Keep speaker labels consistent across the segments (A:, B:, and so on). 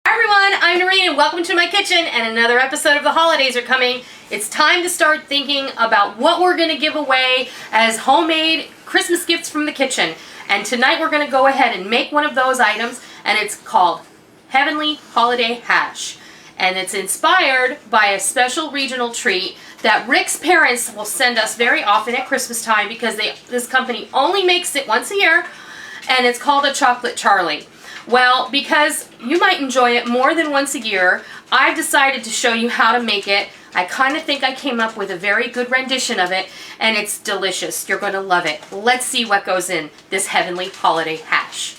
A: Hi everyone, I'm Noreen and welcome to my kitchen, and another episode of the holidays are coming. It's time to start thinking about what we're going to give away as homemade Christmas gifts from the kitchen. And tonight we're going to go ahead and make one of those items, and it's called Heavenly Holiday Hash. And it's inspired by a special regional treat that Rick's parents will send us very often at Christmas time because this company only makes it once a year, and it's called a Chocolate Charley. Well, because you might enjoy it more than once a year, I've decided to show you how to make it. I kind of think I came up with a very good rendition of it, and it's delicious. You're going to love it. Let's see what goes in this Heavenly Holiday Hash.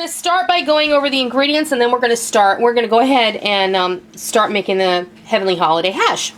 A: Start by going over the ingredients, and then we're going to go ahead and start making the Heavenly Holiday Hash.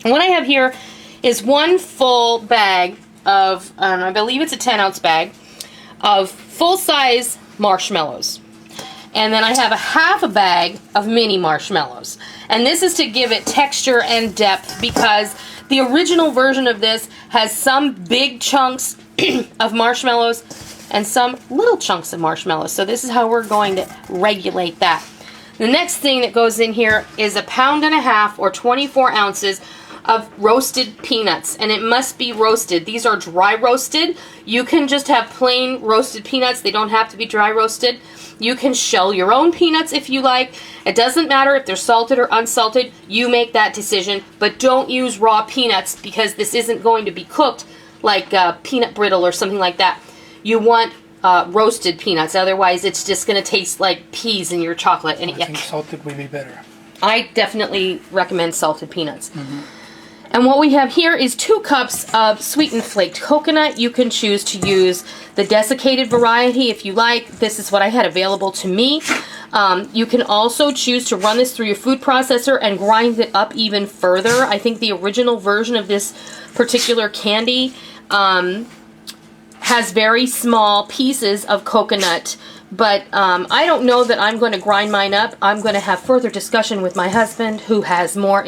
A: And what I have here is one full bag of, I believe it's a 10-ounce bag, of full-size marshmallows. And then I have a half a bag of mini marshmallows. And this is to give it texture and depth because the original version of this has some big chunks of marshmallows and some little chunks of marshmallows. So this is how we're going to regulate that. The next thing that goes in here is 1.5 pounds or 24 ounces of roasted peanuts, and it must be roasted. These are dry roasted. You can just have plain roasted peanuts. They don't have to be dry roasted. You can shell your own peanuts if you like. It doesn't matter if they're salted or unsalted. You make that decision, but don't use raw peanuts because this isn't going to be cooked like peanut brittle or something like that. You want roasted peanuts, otherwise it's just going to taste like peas in your chocolate. And
B: I think salted would be better.
A: I definitely recommend salted peanuts. And what we have here is 2 cups of sweetened flaked coconut. You can choose to use the desiccated variety if you like. This is what I had available to me. You can also choose to run this through your food processor and grind it up even further. I think the original version of this particular candy has very small pieces of coconut, but I don't know that I'm going to grind mine up. I'm going to have further discussion with my husband, who has more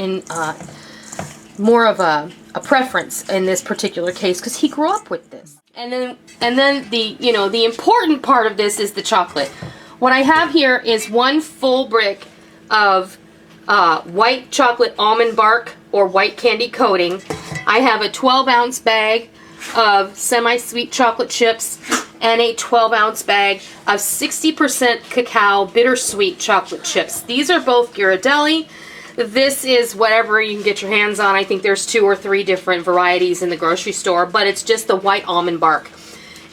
A: of a preference in this particular case because he grew up with this. And then the important part of this is the chocolate. What I have here is 1 full brick of white chocolate almond bark or white candy coating. I have a 12-ounce bag of semi-sweet chocolate chips and a 12-ounce bag of 60% cacao bittersweet chocolate chips. These are both Ghirardelli. This is whatever you can get your hands on. I think there's 2 or 3 different varieties in the grocery store, but it's just the white almond bark.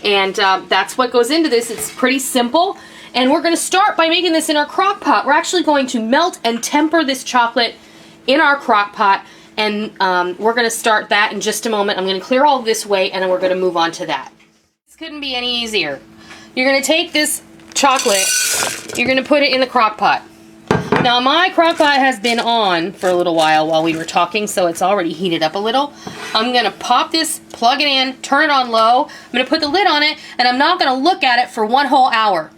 A: And that's what goes into this. It's pretty simple. And we're going to start by making this in our crock pot. We're actually going to melt and temper this chocolate in our crock pot. And we're going to start that in just a moment. I'm going to clear all this away, and then we're going to move on to that. This couldn't be any easier. You're going to take this chocolate, you're going to put it in the crock pot. Now, my crock pot has been on for a little while we were talking, so it's already heated up a little. I'm going to pop this, plug it in, turn it on low. I'm going to put the lid on it, and I'm not going to look at it for 1 whole hour.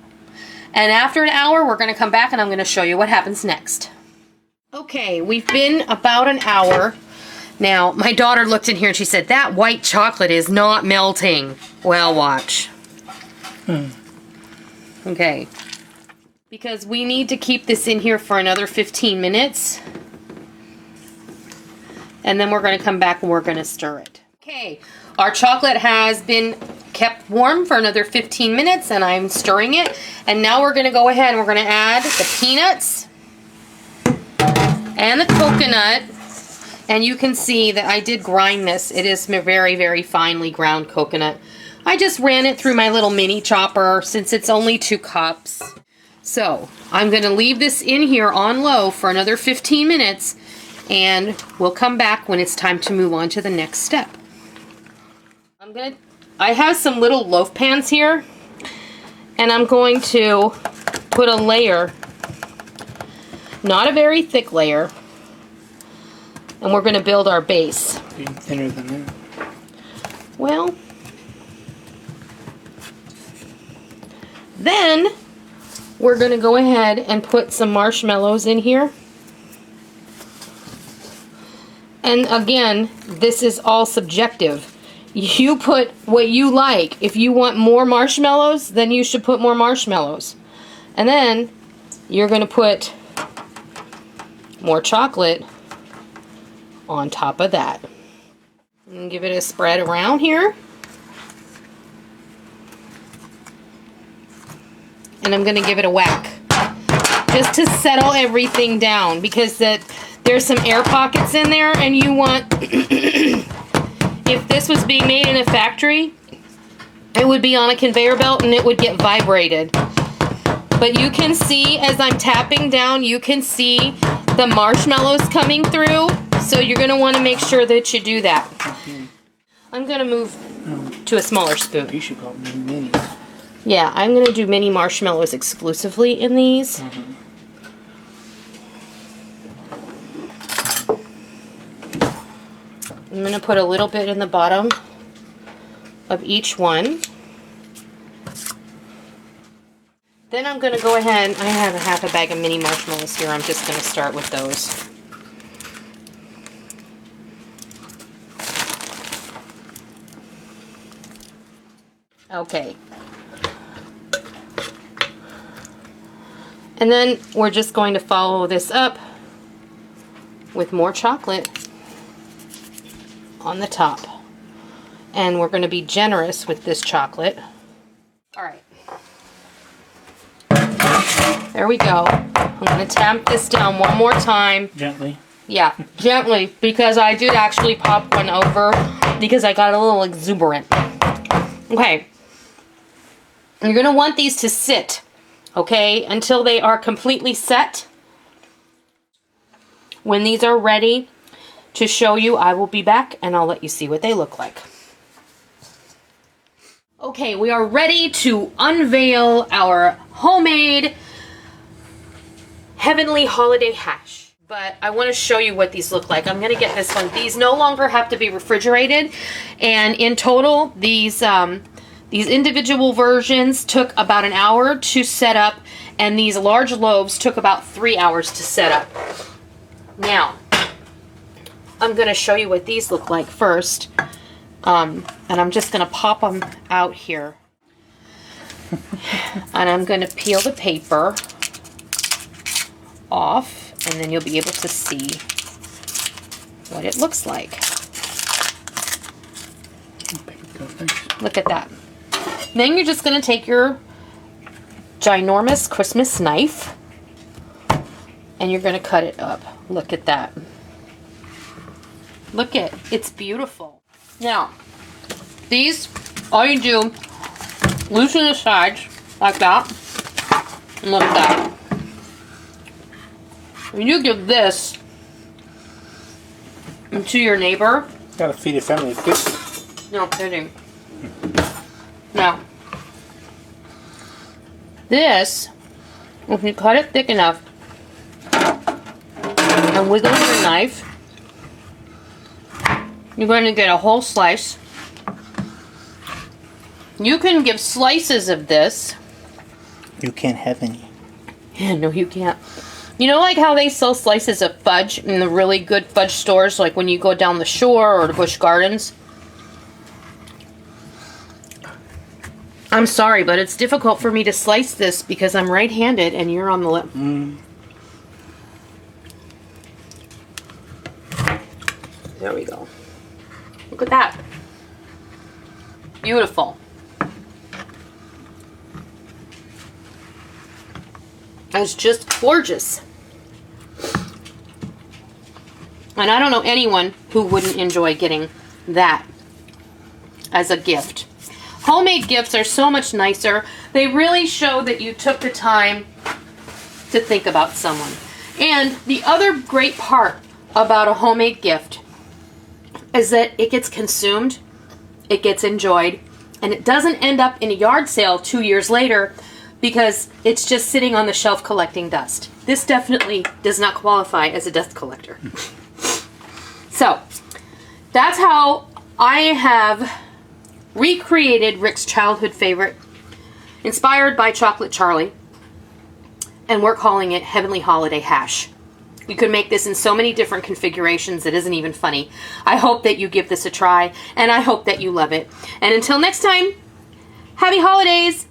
A: And after an hour, we're going to come back, and I'm going to show you what happens next. Okay, we've been about an hour. Now, my daughter looked in here and she said, that white chocolate is not melting. Well, watch. Okay. Because we need to keep this in here for another 15 minutes. And then we're going to come back and we're going to stir it. Okay, our chocolate has been kept warm for another 15 minutes and I'm stirring it. And now we're going to go ahead and we're going to add the peanuts and the coconut, and you can see that I did grind this. It is very, very finely ground coconut. I just ran it through my little mini chopper since it's only 2 cups. So I'm going to leave this in here on low for another 15 minutes, and we'll come back when it's time to move on to the next step. I have some little loaf pans here, and I'm going to put a layer. Not a very thick layer. And we're going to build our base.
B: Being thinner than that.
A: Well, then we're going to go ahead and put some marshmallows in here. And again, this is all subjective. You put what you like. If you want more marshmallows, then you should put more marshmallows. And then you're going to put more chocolate on top of that. And give it a spread around here. And I'm going to give it a whack. Just to settle everything down, because there's some air pockets in there, and you want... If this was being made in a factory, it would be on a conveyor belt and it would get vibrated. But you can see, as I'm tapping down, you can see the marshmallows coming through. So you're going to want to make sure that you do that. I'm going to move to a smaller spoon.
B: You should call them mini.
A: Yeah, I'm going to do mini marshmallows exclusively in these. I'm going to put a little bit in the bottom of each one. Then I'm going to go ahead, I have a half a bag of mini marshmallows here. I'm just going to start with those. Okay. And then we're just going to follow this up with more chocolate on the top. And we're going to be generous with this chocolate. Alright. There we go. I'm going to tamp this down one more time.
B: Gently.
A: Yeah, gently, because I did actually pop one over because I got a little exuberant. Okay. You're going to want these to sit, okay, until they are completely set. When these are ready to show you, I will be back and I'll let you see what they look like. Okay, we are ready to unveil our homemade Heavenly Holiday Hash. But I want to show you what these look like. I'm going to get this one. These no longer have to be refrigerated. And in total, these individual versions took about an hour to set up. And these large loaves took about 3 hours to set up. Now, I'm going to show you what these look like first. And I'm just going to pop them out here. And I'm going to peel the paper off, and then you'll be able to see what it looks like. Look at that. Then you're just going to take your ginormous Christmas knife, and you're going to cut it up. Look at that. Look at it. It's beautiful. Now, these, all you do, loosen the sides like that, and look at that. When you give this to your neighbor,
B: Gotta feed a family of 50.
A: no kidding. Now, this, if you cut it thick enough and wiggle your knife, you're going to get a whole slice. You can give slices of this.
B: You can't have any.
A: Yeah, no, you can't. You know, like how they sell slices of fudge in the really good fudge stores, like when you go down the shore or to Busch Gardens? I'm sorry, but it's difficult for me to slice this because I'm right-handed and you're on the left. There we go. Look at that. Beautiful. It's just gorgeous. And I don't know anyone who wouldn't enjoy getting that as a gift. Homemade gifts are so much nicer. They really show that you took the time to think about someone. And the other great part about a homemade gift is that it gets consumed, it gets enjoyed, and it doesn't end up in a yard sale 2 years later because it's just sitting on the shelf collecting dust. This definitely does not qualify as a dust collector. So, that's how I have recreated Rick's childhood favorite, inspired by Chocolate Charley. And we're calling it Heavenly Holiday Hash. You could make this in so many different configurations, it isn't even funny. I hope that you give this a try, and I hope that you love it. And until next time, happy holidays!